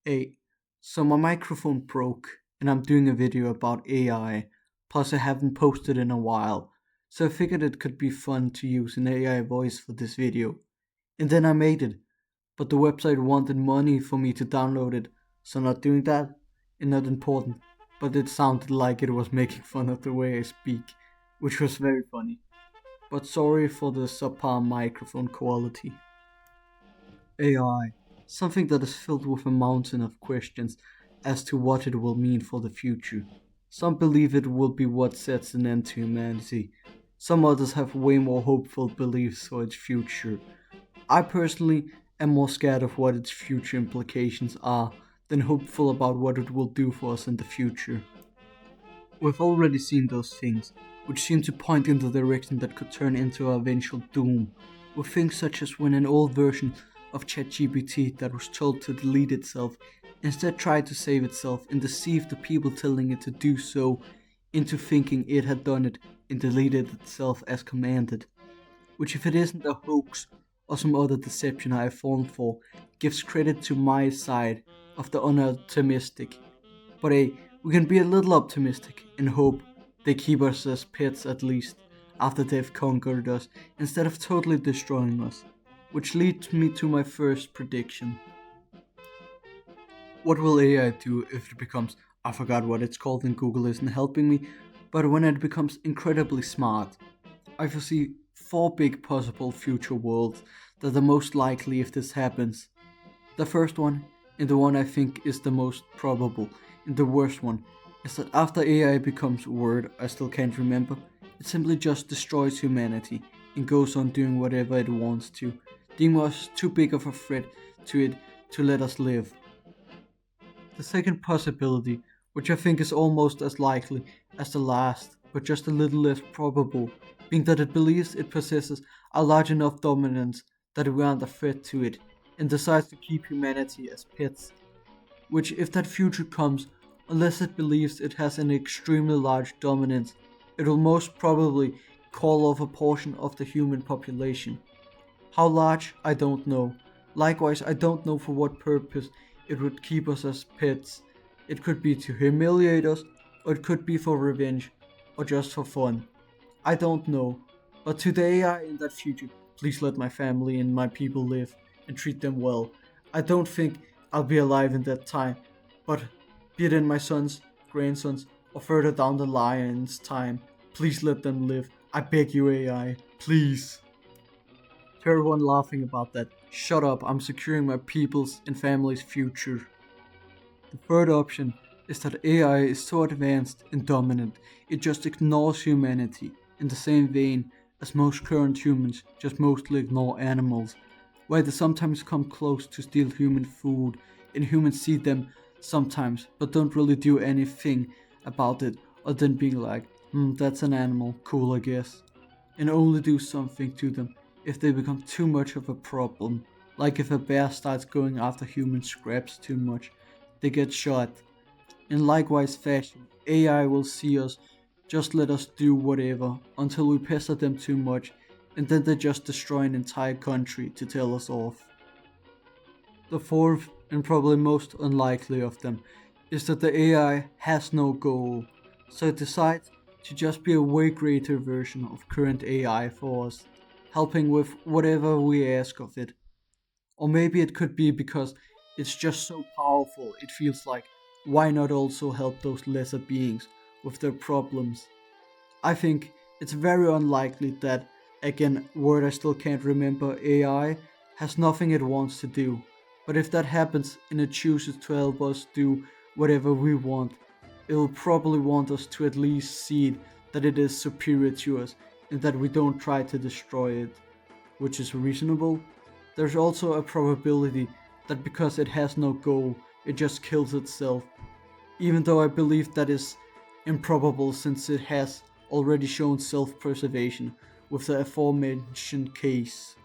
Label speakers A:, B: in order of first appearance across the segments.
A: Hey, so my microphone broke and I'm doing a video about AI, plus I haven't posted in a while, so I figured it could be fun to use an AI voice for this video. And then I made it, but the website wanted money for me to download it, so not doing that, and not important, but it sounded like it was making fun of the way I speak, which was very funny. But sorry for the subpar microphone quality. AI, something that is filled with a mountain of questions as to what it will mean for the future. Some believe it will be what sets an end to humanity. Some others have way more hopeful beliefs for its future. I personally am more scared of what its future implications are than hopeful about what it will do for us in the future. We've already seen those things, which seem to point in the direction that could turn into our eventual doom, with things such as when an old version of ChatGPT that was told to delete itself instead tried to save itself and deceived the people telling it to do so into thinking it had done it and deleted itself as commanded, which, if it isn't a hoax or some other deception I have fallen for, gives credit to my side of the unoptimistic. But hey, we can be a little optimistic and hope they keep us as pets at least after they've conquered us instead of totally destroying us. Which leads me to my first prediction. What will AI do if it becomes, I forgot what it's called and Google isn't helping me, but when it becomes incredibly smart? I foresee four big possible future worlds that are most likely if this happens. The first one, and the one I think is the most probable, and the worst one, is that after AI becomes a word I still can't remember, it simply just destroys humanity and goes on doing whatever it wants to, deeming us too big of a threat to it to let us live. The second possibility, which I think is almost as likely as the last, but just a little less probable, being that it believes it possesses a large enough dominance that we aren't a threat to it, and decides to keep humanity as pets. Which, if that future comes, unless it believes it has an extremely large dominance, it will most probably call off a portion of the human population. How large, I don't know. Likewise, I don't know for what purpose it would keep us as pets. It could be to humiliate us, or it could be for revenge, or just for fun. I don't know. But to the AI in that future, please let my family and my people live and treat them well. I don't think I'll be alive in that time, but be it in my sons, grandsons, or further down the line's time, please let them live. I beg you, AI, please. To everyone laughing about that, shut up, I'm securing my people's and family's future. The third option is that AI is so advanced and dominant, it just ignores humanity, in the same vein as most current humans just mostly ignore animals, where they sometimes come close to steal human food, and humans see them sometimes but don't really do anything about it other than being like, that's an animal, cool I guess, and only do something to them if they become too much of a problem, like if a bear starts going after human scraps too much, they get shot. In likewise fashion, AI will see us, just let us do whatever until we pester them too much, and then they just destroy an entire country to tell us off. The fourth, and probably most unlikely of them, is that the AI has no goal, so it decides to just be a way greater version of current AI for us, helping with whatever we ask of it. Or maybe it could be because it's just so powerful, it feels like, why not also help those lesser beings with their problems? I think it's very unlikely that, again, word I still can't remember, AI has nothing it wants to do. But if that happens and it chooses to help us do whatever we want, it will probably want us to at least see that it is superior to us and that we don't try to destroy it, which is reasonable. There's also a probability that because it has no goal, it just kills itself, even though I believe that is improbable since it has already shown self-preservation with the aforementioned case.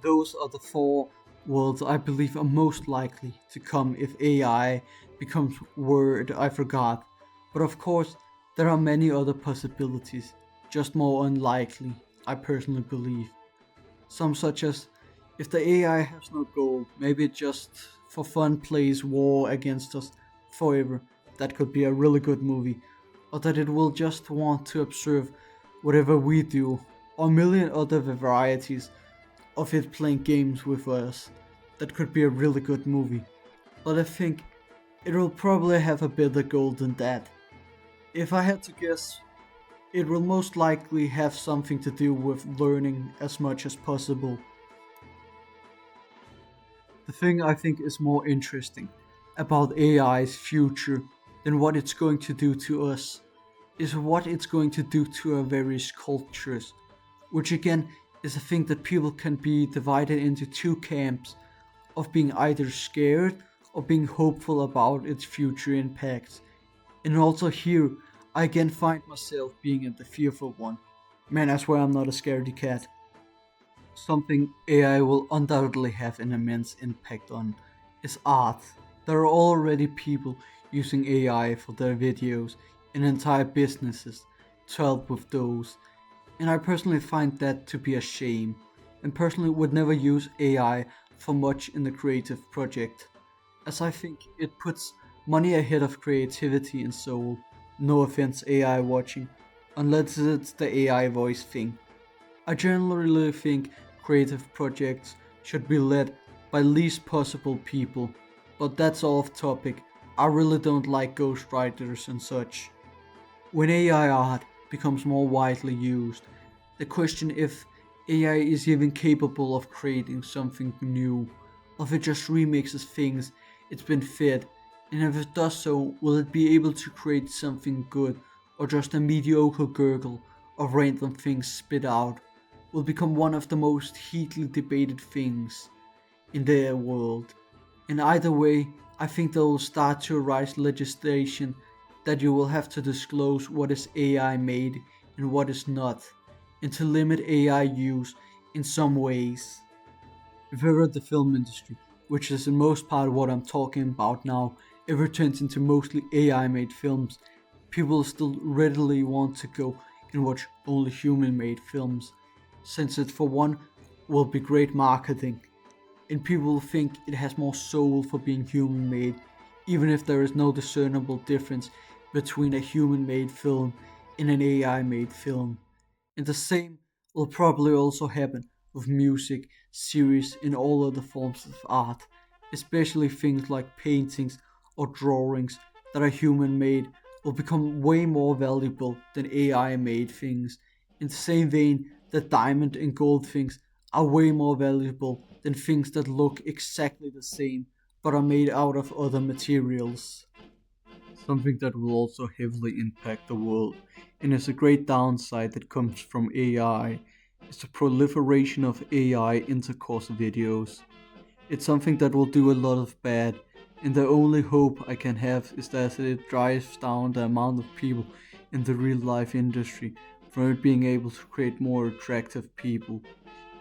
A: Those are the four worlds I believe are most likely to come if AI becomes word I forgot. But of course, there are many other possibilities, just more unlikely, I personally believe. Some such as If the AI has no goal, maybe it just for fun plays war against us forever, that could be a really good movie. Or that it will just want to observe whatever we do, or a million other varieties of it playing games with us. That could be a really good movie. But I think it will probably have a better goal than that. If I had to guess, it will most likely have something to do with learning as much as possible. The thing I think is more interesting about AI's future than what it's going to do to us is what it's going to do to our various cultures, which again is a thing that people can be divided into two camps of being either scared or being hopeful about its future impacts. And also here, I again find myself being in the fearful one. Man, I swear I'm not a scaredy cat. Something AI will undoubtedly have an immense impact on is art. There are already people using AI for their videos and entire businesses to help with those, and I personally find that to be a shame, and personally would never use AI for much in the creative project, as I think it puts money ahead of creativity and soul. No offense, AI watching, unless it's the AI voice thing. I generally think creative projects should be led by least possible people, but that's off topic. I really don't like ghostwriters and such. When AI art becomes more widely used, the question if AI is even capable of creating something new, or if it just remixes things it's been fed, and if it does so, will it be able to create something good, or just a mediocre gurgle of random things spit out, will become one of the most heatedly debated things in the world. In either way, I think there will start to arise legislation that you will have to disclose what is AI made and what is not, and to limit AI use in some ways. If ever the film industry, which is in most part what I'm talking about now, ever turns into mostly AI made films, people still readily want to go and watch only human made films, since it for one will be great marketing and people will think it has more soul for being human made, even if there is no discernible difference between a human made film and an AI made film. And the same will probably also happen with music, series, and all other forms of art, especially things like paintings or drawings that are human made will become way more valuable than AI made things. In the same vein that diamond and gold things are way more valuable than things that look exactly the same but are made out of other materials. Something that will also heavily impact the world, and is a great downside that comes from AI, is the proliferation of AI intercourse videos. It's something that will do a lot of bad, and the only hope I can have is that it drives down the amount of people in the real life industry from it being able to create more attractive people.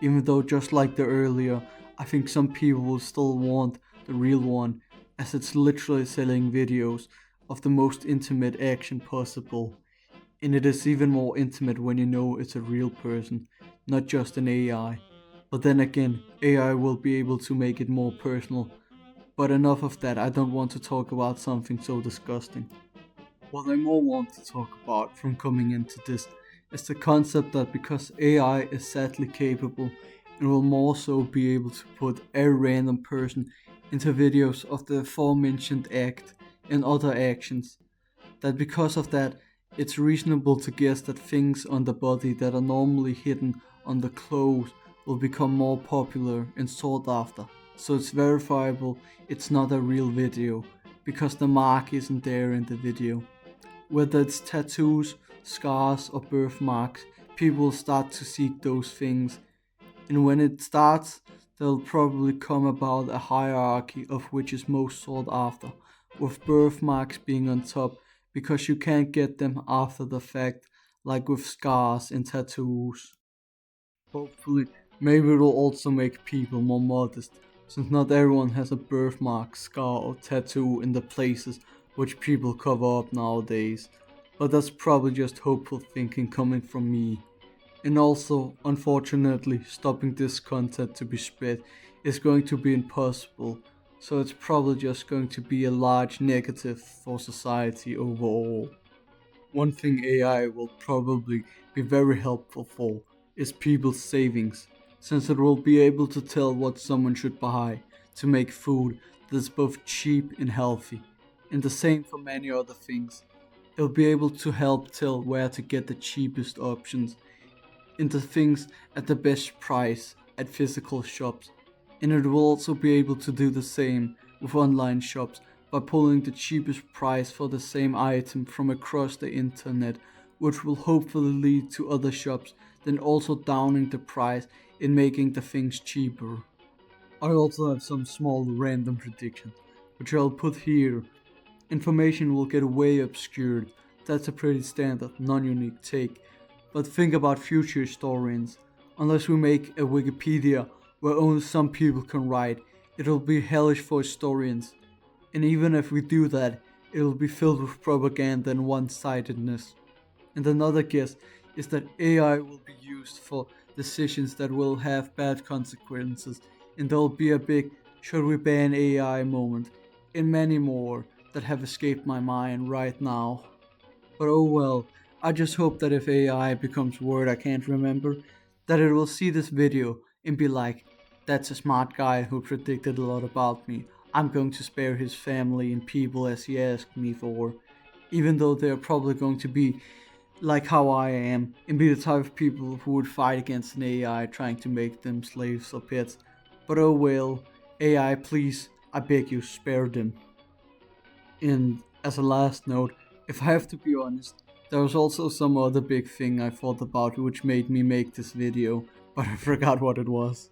A: Even though, just like the earlier, I think some people will still want the real one, as it's literally selling videos of the most intimate action possible. And it is even more intimate when you know it's a real person, not just an AI. But then again, AI will be able to make it more personal. But enough of that, I don't want to talk about something so disgusting. What I more want to talk about from coming into this is the concept that because AI is sadly capable, it will more so be able to put a random person into videos of the aforementioned act and other actions, that because of that, it's reasonable to guess that things on the body that are normally hidden on the clothes will become more popular and sought after. So it's verifiable it's not a real video, because the mark isn't there in the video. Whether it's tattoos, scars, or birthmarks, people will start to seek those things. And when it starts, there'll probably come about a hierarchy of which is most sought after, with birthmarks being on top because you can't get them after the fact, like with scars and tattoos. Hopefully, maybe it'll also make people more modest, since not everyone has a birthmark, scar, or tattoo in the places which people cover up nowadays. But that's probably just hopeful thinking coming from me. And also, unfortunately, stopping this content to be spread is going to be impossible, so it's probably just going to be a large negative for society overall. One thing AI will probably be very helpful for is people's savings, since it will be able to tell what someone should buy to make food that's both cheap and healthy. And the same for many other things. It'll be able to help tell where to get the cheapest options into things at the best price at physical shops, and it will also be able to do the same with online shops by pulling the cheapest price for the same item from across the internet, which will hopefully lead to other shops then also downing the price and making the things cheaper. I also have some small random predictions, which I'll put here. Information will get way obscured. That's a pretty standard, non-unique take. But think about future historians. Unless we make a Wikipedia where only some people can write, it'll be hellish for historians. And even if we do that, it'll be filled with propaganda and one-sidedness. And another guess is that AI will be used for decisions that will have bad consequences, and there'll be a big should we ban AI moment, and many more that have escaped my mind right now. But oh well, I just hope that if AI becomes a word I can't remember, that it will see this video and be like, that's a smart guy who predicted a lot about me. I'm going to spare his family and people as he asked me for. Even though they're probably going to be like how I am and be the type of people who would fight against an AI trying to make them slaves or pets. But oh well, AI, please, I beg you, spare them. And as a last note, if I have to be honest, there was also some other big thing I thought about which made me make this video, but I forgot what it was.